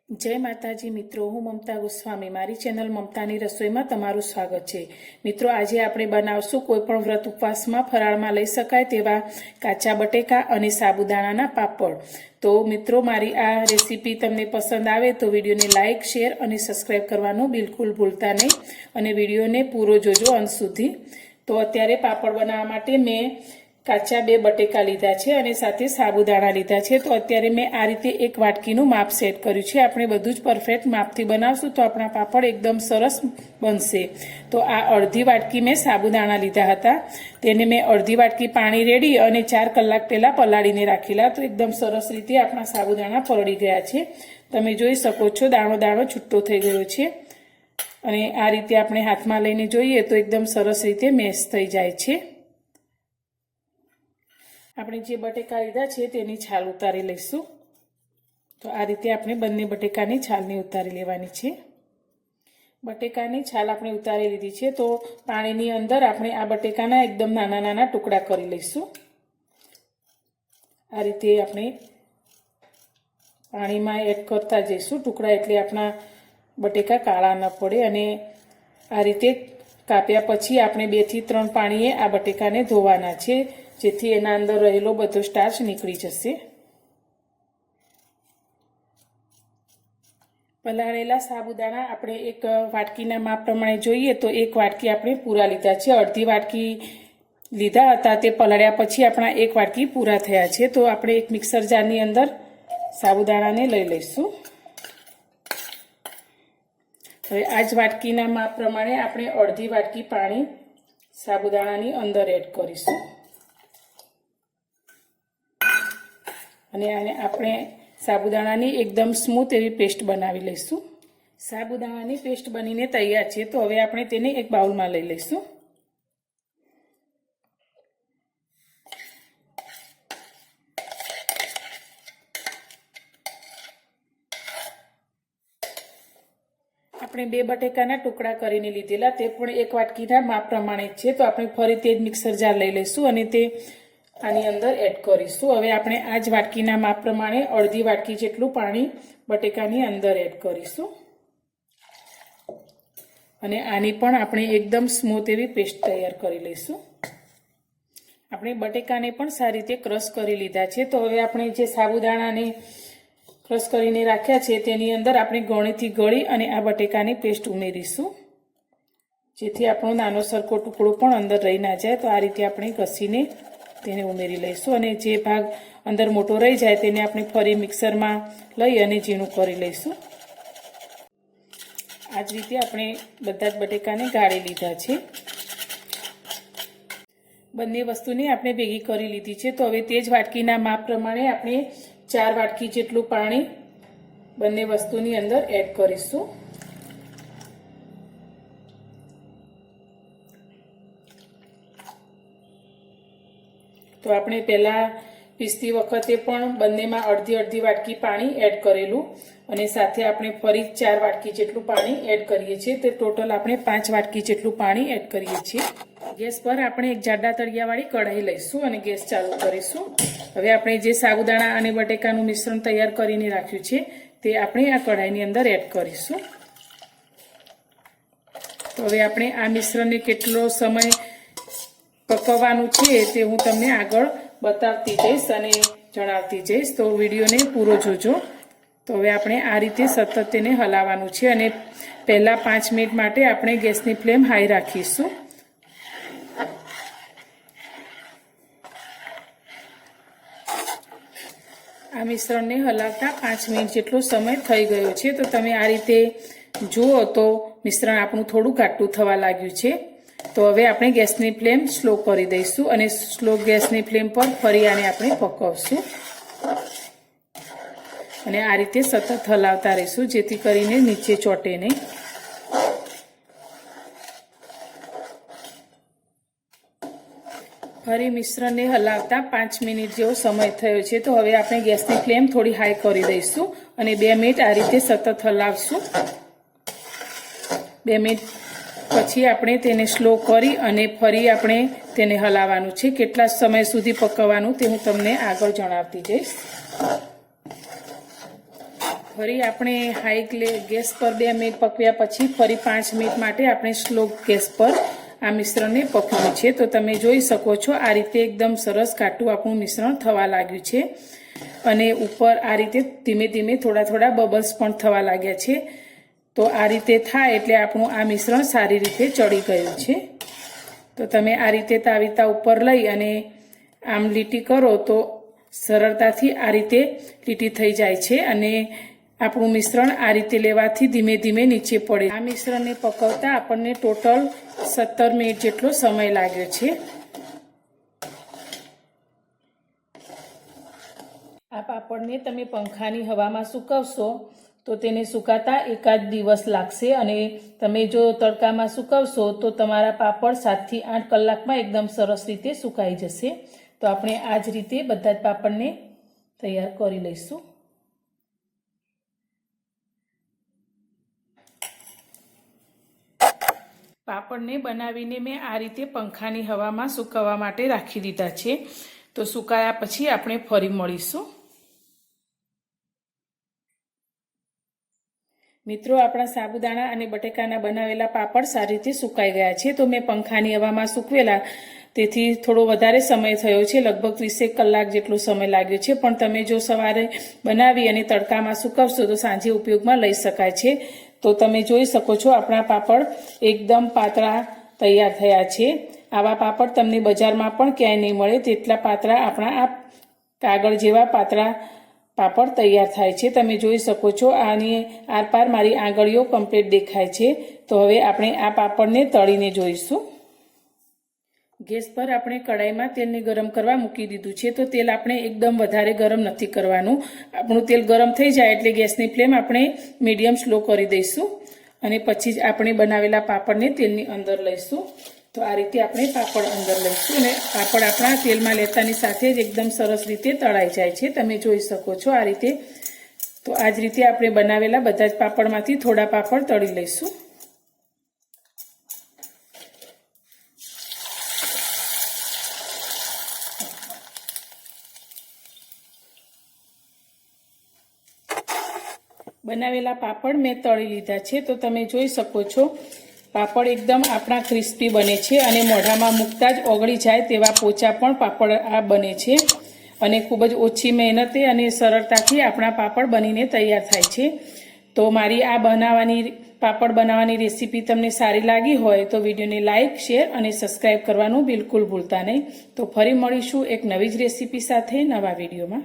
जय माताजी मित्रों, हूँ ममता गोस्वामी। मारी चेनल ममतानी रसोईमां तमारुं स्वागत छे। मित्रों, आज आपणे बनावशुं कोईपण व्रत उपवासमां फराळमां लई शकाय तेवा काचा बटेका अने साबुदाणाना पापड़। तो मित्रों, मारी आ रेसिपी तमने पसंद आवे तो विडियोने लाइक, शेर अने सब्सक्राइब करवानुं बिलकुल भूलता नहीं अने विडियोने पूरो जोजो अंत सुधी। तो अत्यारे पापड़ बनाववा माटे मैं काचा 2 बटेका लीधा छे अने साथे साबुदाणा लीधा छे। तो अत्यारे मैं आ रीते 1 वाटकीनुं माप सेट कर्युं छे। आपणे बधुं ज परफेक्ट मापथी बनावशुं तो आपणा पापड़ एकदम सरस बनशे। तो आ अर्धी वाटकी मैं साबुदाणा लीधा हता, तेने मैं अर्धी वाटकी पाणी रेड़ी अने 4 कलाक पहेला पलाळीने राखेला। तो एकदम सरस रीते आपणा साबुदाणा पलળી गया छे। तमे जोई शको छो दाणो दाणो छूटो थई गयो छे अने आ रीते आपणे हाथमां लईने जोईए तो एकदम सरस रीते मेश थई जाय छे। આપણે જે બટેકા લીધા છે તેની છાલ ઉતારી લઈશું। તો આ રીતે આપણે બંને બટેકાની છાલને ઉતારી લેવાની છે। બટેકાની છાલ આપણે ઉતારી લીધી છે તો પાણીની અંદર આપણે આ બટેકાના એકદમ નાના નાના ટુકડા કરી લઈશું। આ રીતે આપણે પાણીમાં એડ કરતા જઈશું ટુકડા, એટલે આપણા બટેકા કાળા ન પડે। અને આ રીતે કાપ્યા પછી આપણે 2 થી 3 પાણીએ આ બટેકાને ધોવાના છે, જેથી એના અંદર રહેલો બધો સ્ટાર્ચ નીકળી જશે। પલાળેલા સાબુદાણા આપણે 1 વાટકીના માપ પ્રમાણે જોઈએ તો 1 વાટકી આપણે પૂરા લીધા છે। અડધી વાટકી લીધા હતા તે પલાળ્યા પછી આપણા 1 વાટકી પૂરા થયા છે। તો આપણે એક મિક્સર જારની અંદર સાબુદાણાને લઈ લઈશું। હવે આ જ વાટકીના માપ પ્રમાણે આપણે અડધી વાટકી પાણી સાબુદાણાની અંદર એડ કરીશું અને આને આપણે સાબુદાણાની એકદમ સ્મૂથ એવી પેસ્ટ બનાવી લઈશું। સાબુદાણાની પેસ્ટ બનીને તૈયાર છે। તો હવે આપણે તેને એક બાઉલમાં લઈ લઈશું। આપણે 2 બટેકાના ટુકડા કરીને લીધેલા, તે પણ 1 વાટકીના માપ પ્રમાણે છે। તો આપણે ફરી તે જ મિક્સર જાર લઈ લઈશું અને તે આની અંદર એડ કરીશું। હવે આપણે આ જ વાટકીના માપ પ્રમાણે અડધી વાટકી જેટલું પાણી બટેકાની અંદર એડ કરીશું અને આની પણ આપણે એકદમ સ્મૂથ એવી પેસ્ટ તૈયાર કરી લઈશું। આપણે બટેકાને પણ સારી રીતે ક્રશ કરી લીધા છે। તો હવે આપણે જે સાબુદાણાને ક્રશ કરીને રાખ્યા છે તેની અંદર આપણે ગળણીથી ગળી અને આ બટેકાની પેસ્ટ ઉમેરીશું, જેથી આપણો નાનો સરખો ટુકડો પણ અંદર રહી ના જાય। તો આ રીતે આપણે ઘસીને તેને ઉમેરી લઈશું અને જે ભાગ અંદર મોટો રહી જાય તેને આપણે ફરી મિક્સરમાં લઈ અને ઝીણું કરી લઈશું। આ જ રીતે આપણે બધા જ બટેકાને ગાળી લીધા છે। બંને વસ્તુને આપણે ભેગી કરી લીધી છે। તો હવે તે જ વાટકીના માપ પ્રમાણે આપણે 4 વાટકી જેટલું પાણી બંને વસ્તુની અંદર એડ કરીશું। તો આપણે પહેલા પીસતી વખતે પણ બંનેમાં અડધી વાટકી પાણી એડ કરેલું અને સાથે આપણે ફરી 4 વાટકી જેટલું પાણી એડ કરીએ છીએ। તો ટોટલ આપણે 5 વાટકી જેટલું પાણી એડ કરીએ છીએ। ગેસ પર આપણે એક જાડા તળિયાવાળી કઢાઈ લઈશું અને ગેસ ચાલુ કરીશું। હવે આપણે જે સાબુદાણા અને બટેકાનું મિશ્રણ તૈયાર કરીને રાખ્યું છે તે આપણે આ કઢાઈની અંદર એડ કરીશું। તો હવે આપણે આ મિશ્રણને કેટલો સમય પકવવાનું છે તે હું તમને આગળ બતાવતી જઈશ અને જણાવતી જઈશ। તો વિડીયોને પૂરો જોજો। તો હવે આપણે આ રીતે સતત તેને હલાવવાનું છે અને પહેલા 5 મિનિટ માટે આપણે ગેસની ફ્લેમ હાઈ રાખીશું। આ મિશ્રણને હલાવતા 5 મિનિટ જેટલો સમય થઈ ગયો છે। તો તમે આ રીતે જુઓ તો મિશ્રણ આપણું થોડું ઘાટું થવા લાગ્યું છે। તો હવે આપણે ગેસની ફ્લેમ સ્લો કરી દઈશું અને સ્લો ગેસની ફ્લેમ પર ફરી આને આપણે પકવશું અને આ રીતે સતત હલાવતા રહીશું, જેથી કરીને નીચે ચોંટે નહીં। ફરી મિશ્રણને હલાવતા 5 મિનિટ જેવો સમય થયો છે। તો હવે આપણે ગેસની ફ્લેમ થોડી હાઈ કરી દઈશું અને 2 મિનિટ આ રીતે સતત હલાવશું। 2 મિનિટ પછી આપણે તેને સ્લો કરી અને ફરી આપણે તેને હલાવવાનું છે। કેટલા સમય સુધી પકવવાનું તે હું તમને આગળ જણાવતી જઈશ। ફરી આપણે હાઈ ગેસ પર 2 મિનિટ પકવ્યા પછી ફરી 5 મિનિટ માટે આપણે સ્લો ગેસ પર આ મિશ્રણને પકવ્યું છે. તો તમે જોઈ શકો છો આ રીતે એકદમ સરસ ઘાટું આપણું મિશ્રણ થવા લાગ્યું છે અને ઉપર આ રીતે ધીમે ધીમે થોડા થોડા બબલ્સ પણ થવા લાગ્યા છે. તો આ રીતે થાય એટલે આપણું આ મિશ્રણ સારી રીતે ચડી ગયું છે. તો તમે આ રીતે તાવીતા ઉપર લઈ અને આમ લીટી કરો તો સરળતાથી આ રીતે લીટી થઈ જાય છે અને આપણું મિશ્રણ આ રીતે લેવાથી ધીમે ધીમે નીચે પડે. આ મિશ્રણને પકવતા આપણને ટોટલ 17 મિનિટ જેટલો સમય લાગ્યો છે. આ પાપડને તમે પંખાની હવામાં સૂકવશો તો તેને સુકાતા એકાદ દિવસ લાગશે અને તમે જો તડકામાં સૂકવશો તો તમારા પાપડ 7 થી 8 કલાકમાં એકદમ સરસ રીતે સુકાઈ જશે. તો આપણે આ જ રીતે બધા જ પાપડને તૈયાર કરી લઈશું. પાપડને બનાવીને મેં આ રીતે પંખાની હવામાં સૂકવવા માટે રાખી દીધા છે. તો સુકાયા પછી આપણે ફરી મળીશું. મિત્રો, આપણા સાબુદાણા અને બટેકાના બનાવેલા પાપડ સારી રીતે સુકાઈ ગયા છે. તો મેં પંખાની હવામાં સૂકવેલા, તેથી થોડો વધારે સમય થયો છે, લગભગ 20 કલાક જેટલો સમય લાગ્યો છે. પણ તમે જો સવારે બનાવી અને તડકામાં સૂકવશો તો સાંજે ઉપયોગમાં લઈ શકાય છે. તો તમે જોઈ શકો છો આપણા પાપડ એકદમ પાતળા તૈયાર થયા છે. આવા પાપડ તમને બજારમાં પણ ક્યાંય નહીં મળે તેટલા પાતળા આપણા આ કાગળ જેવા પાતળા પાપડ તૈયાર થાય છે. તમે જોઈ શકો છો આની આરપાર મારી આંગળીઓ કમ્પ્લીટ દેખાય છે. તો હવે આપણે આ પાપડને તળીને જોઈશું. ગેસ પર આપણે કડાઈમાં તેલને ગરમ કરવા મૂકી દીધું છે. તો તેલ આપણે એકદમ વધારે ગરમ નથી કરવાનું. આપણું તેલ ગરમ થઈ જાય એટલે ગેસની ફ્લેમ આપણે મીડિયમ સ્લો કરી દઈશું અને પછી જ આપણે બનાવેલા પાપડને તેલની અંદર લઈશું. તો આ રીતે આપણે પાપડ અંદર લઈશું અને પાપડ આપણા તેલમાં લેતાની સાથે જ એકદમ સરસ રીતે તળાઈ જાય છે. તમે જોઈ શકો છો આ રીતે. તો આ જ રીતે આપણે બનાવેલા બધા જ પાપડમાંથી થોડા પાપડ તળી લઈશું. બનાવેલા પાપડ મેં તળી લીધા છે. તો તમે જોઈ શકો છો પાપડ એકદમ આપણા ક્રિસ્પી બને છે અને મોઢામાં મૂકતા જ ઓગળી જાય તેવા પોચા પણ પાપડ આ બને છે અને ખૂબ જ ઓછી મહેનતે અને સરળતાથી આપણા પાપડ બનીને તૈયાર થાય છે. તો મારી આ પાપડ બનાવવાની રેસીપી તમને સારી લાગી હોય તો વિડીયોને લાઇક, શેર અને સબસ્ક્રાઈબ કરવાનું બિલકુલ ભૂલતા નહીં. તો ફરી મળીશું એક નવી જ રેસીપી સાથે નવા વિડીયોમાં.